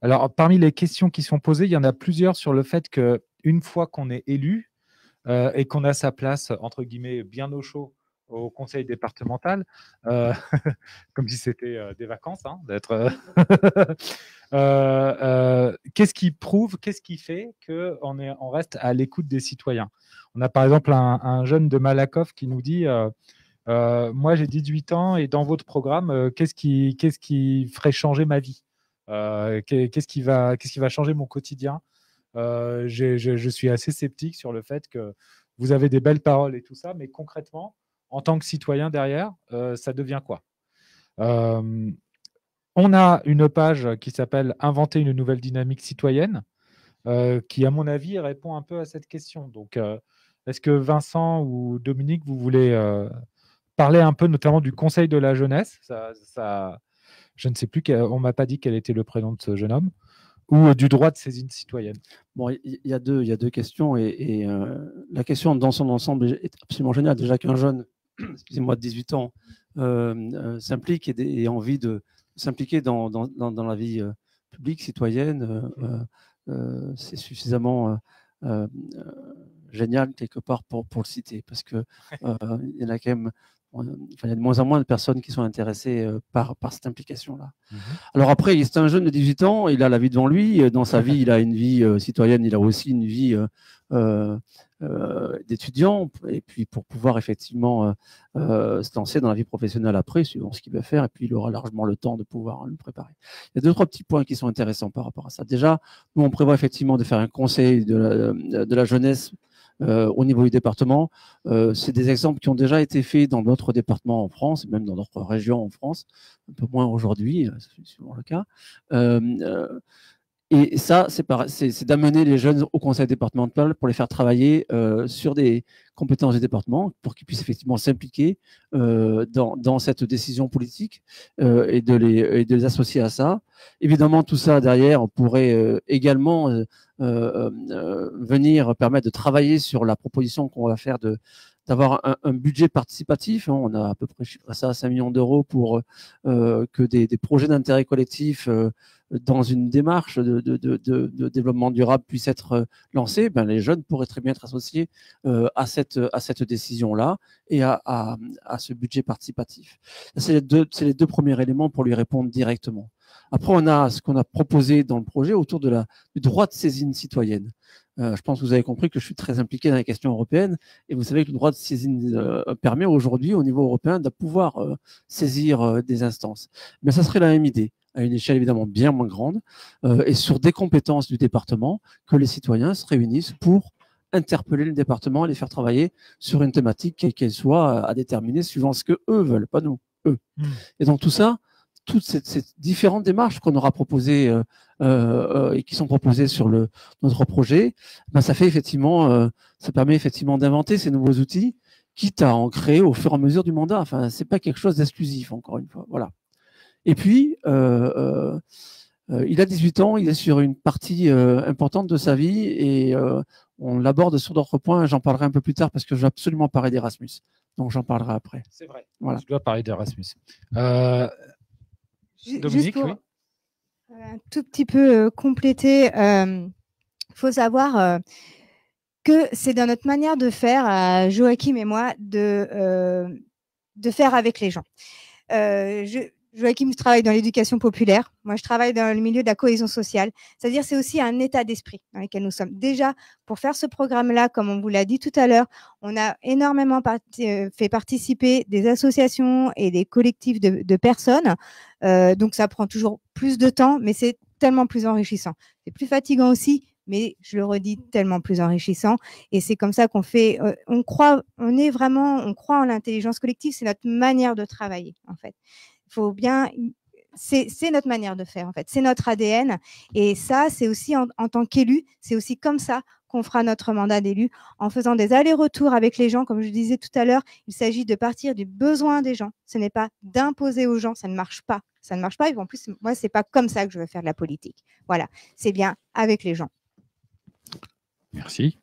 Alors, parmi les questions qui sont posées, il y en a plusieurs sur le fait qu'une fois qu'on est élu et qu'on a sa place, entre guillemets, bien au chaud au conseil départemental, euh, comme si c'était des vacances, hein, d'être. Qu'est-ce qui prouve, qu'est-ce qui fait qu'on reste à l'écoute des citoyens? On a par exemple un jeune de Malakoff qui nous dit moi j'ai 18 ans et dans votre programme, qu'est-ce qui ferait changer ma vie? Qu'est-ce qui va changer mon quotidien? Je suis assez sceptique sur le fait que vous avez des belles paroles et tout ça, mais concrètement, en tant que citoyen derrière, ça devient quoi? Euh, on a une page qui s'appelle Inventer une nouvelle dynamique citoyenne, qui, à mon avis, répond un peu à cette question. Donc, est-ce que Vincent ou Dominique, vous voulez parler un peu notamment du Conseil de la jeunesse? Je ne sais plus, on ne m'a pas dit quel était le prénom de ce jeune homme, ou du droit de saisine citoyenne. Bon, il y a deux questions, et la question dans son ensemble est absolument géniale. Déjà qu'un jeune, excusez-moi, de 18 ans s'implique et a envie de s'impliquer dans la vie publique, citoyenne, c'est suffisamment génial quelque part pour le citer, parce que il y en a quand même, il y a de moins en moins de personnes qui sont intéressées par cette implication-là. Alors après, c'est un jeune de 18 ans, il a la vie devant lui. Dans sa vie, il a une vie citoyenne, il a aussi une vie d'étudiant. Et puis pour pouvoir effectivement se lancer dans la vie professionnelle après, suivant ce qu'il veut faire, et puis il aura largement le temps de pouvoir le préparer. Il y a deux, trois petits points qui sont intéressants par rapport à ça. Déjà, nous, on prévoit effectivement de faire un conseil de la jeunesse au niveau du département. C'est des exemples qui ont déjà été faits dans d'autres départements en France, même dans d'autres régions en France, un peu moins aujourd'hui, c'est souvent le cas. Et ça, c'est d'amener les jeunes au conseil départemental pour les faire travailler sur des compétences du département, pour qu'ils puissent effectivement s'impliquer dans cette décision politique et de les associer à ça. Évidemment, tout ça, derrière, on pourrait également venir permettre de travailler sur la proposition qu'on va faire d'avoir un budget participatif. On a à peu près chiffré ça à 5 millions d'euros pour que des projets d'intérêt collectif dans une démarche de développement durable puissent être lancés. Ben, les jeunes pourraient très bien être associés à cette décision-là et à ce budget participatif. C'est les deux premiers éléments pour lui répondre directement. Après, on a ce qu'on a proposé dans le projet autour du droit de saisine citoyenne. Je pense que vous avez compris que je suis très impliqué dans les questions européennes, et vous savez que le droit de saisine permet aujourd'hui au niveau européen de pouvoir saisir des instances. Mais ça serait la même idée, à une échelle évidemment bien moins grande, et sur des compétences du département, que les citoyens se réunissent pour interpeller le département et les faire travailler sur une thématique quelle qu'elle soit à déterminer suivant ce que eux veulent, pas nous, eux. Et donc tout ça, toutes ces différentes démarches qu'on aura proposées et qui sont proposées sur notre projet, ben ça fait effectivement, ça permet effectivement d'inventer ces nouveaux outils, quitte à en créer au fur et à mesure du mandat. Enfin, c'est pas quelque chose d'exclusif, encore une fois. Voilà. Et puis, il a 18 ans, il est sur une partie importante de sa vie, et on l'aborde sur d'autres points. J'en parlerai un peu plus tard parce que je veux absolument parler d'Erasmus. Donc, j'en parlerai après. C'est vrai. Voilà. Je dois parler d'Erasmus. Dominique, juste pour oui. Un tout petit peu compléter, faut savoir que c'est dans notre manière de faire, Joachim et moi, de faire avec les gens. Joachim travaille dans l'éducation populaire. Moi, je travaille dans le milieu de la cohésion sociale. C'est-à-dire, c'est aussi un état d'esprit dans lequel nous sommes. Déjà, pour faire ce programme-là, comme on vous l'a dit tout à l'heure, on a énormément fait participer des associations et des collectifs de personnes. Donc, ça prend toujours plus de temps, mais c'est tellement plus enrichissant. C'est plus fatigant aussi, mais je le redis, tellement plus enrichissant. Et c'est comme ça qu'on fait, on croit en l'intelligence collective, c'est notre manière de travailler, en fait. Il faut bien, c'est notre manière de faire, en fait. C'est notre ADN. Et ça, c'est aussi en tant qu'élu, c'est aussi comme ça qu'on fera notre mandat d'élu, en faisant des allers-retours avec les gens. Comme je disais tout à l'heure, il s'agit de partir du besoin des gens. Ce n'est pas d'imposer aux gens, ça ne marche pas. Ça ne marche pas. Et en plus, moi, c'est pas comme ça que je veux faire de la politique. Voilà, c'est bien avec les gens. Merci.